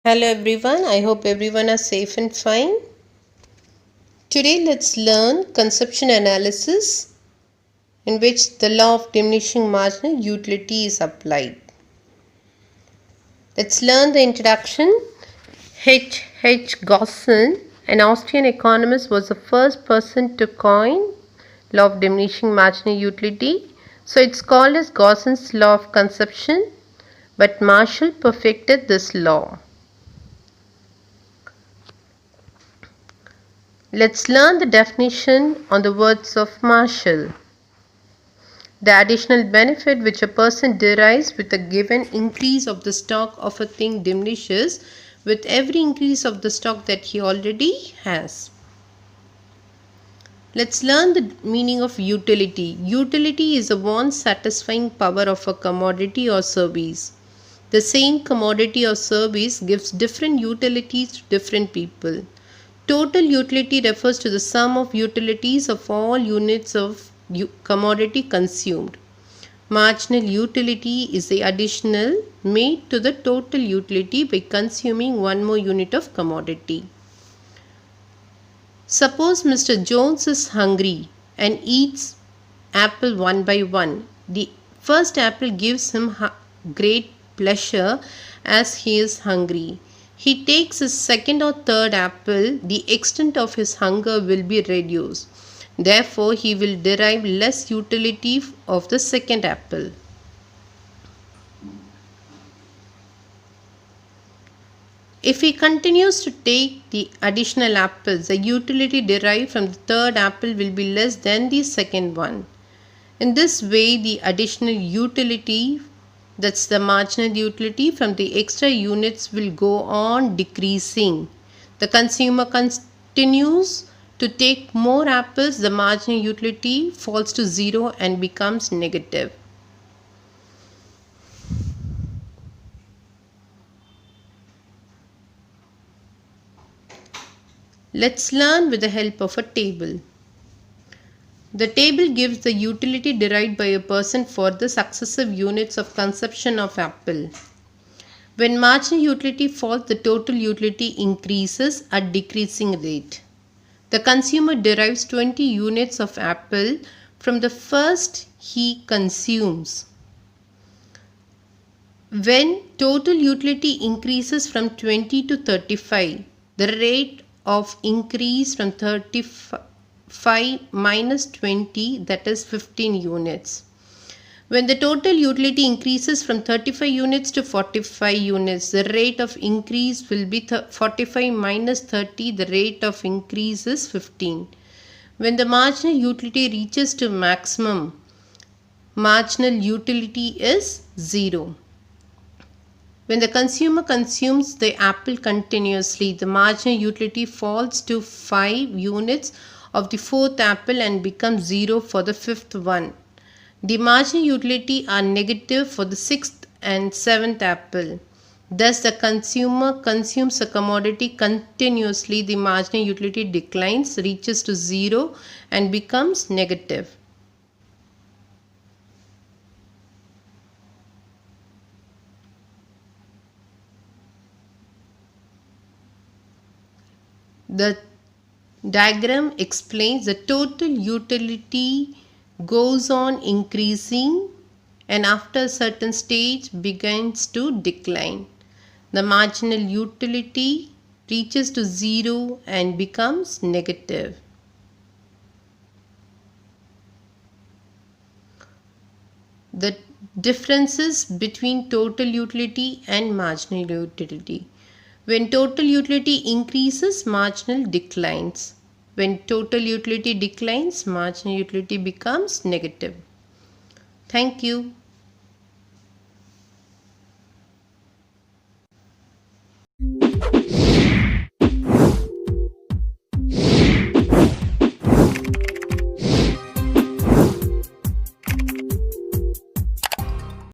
Hello everyone, I hope everyone are safe and fine. Today let's learn consumption analysis in which the law of diminishing marginal utility is applied. Let's learn the introduction. H. Gaussen, an Austrian economist, was the first person to coin law of diminishing marginal utility. So it's called as Gaussen's law of consumption, but Marshall perfected this law. Let's learn the definition on the words of Marshall. The additional benefit which a person derives with a given increase of the stock of a thing diminishes with every increase of the stock that he already has. Let's learn the meaning of utility. Utility is a want-satisfying power of a commodity or service. The same commodity or service gives different utilities to different people. Total utility refers to the sum of utilities of all units of commodity consumed. Marginal utility is the additional made to the total utility by consuming one more unit of commodity. Suppose Mr. Jones is hungry and eats apple one by one. The first apple gives him great pleasure as he is hungry. He takes his second or third apple, the extent of his hunger will be reduced. Therefore, he will derive less utility of the second apple. If he continues to take the additional apples, the utility derived from the third apple will be less than the second one. In this way, the additional utility, that's the marginal utility from the extra units, will go on decreasing. The consumer continues to take more apples, the marginal utility falls to zero and becomes negative. Let's learn with the help of a table. The table gives the utility derived by a person for the successive units of consumption of apple. When marginal utility falls, the total utility increases at decreasing rate. The consumer derives 20 units of apple from the first he consumes. When total utility increases from 20 to 35, the rate of increase from 35 minus 20, that is 15 units. When the total utility increases from 35 units to 45 units, the rate of increase will be 45 minus 30, the rate of increase is 15. When the marginal utility reaches to maximum, marginal utility is 0. When the consumer consumes the apple continuously, the marginal utility falls to 5 units of the fourth apple and becomes 0 for the fifth one. The marginal utility are negative for the sixth and seventh apple. Thus, the consumer consumes a commodity continuously. The marginal utility declines, reaches to 0 and becomes negative. The diagram explains the total utility goes on increasing and after a certain stage begins to decline. The marginal utility reaches to 0 and becomes negative. The differences between total utility and marginal utility. When total utility increases, marginal declines. When total utility declines, marginal utility becomes negative. Thank you.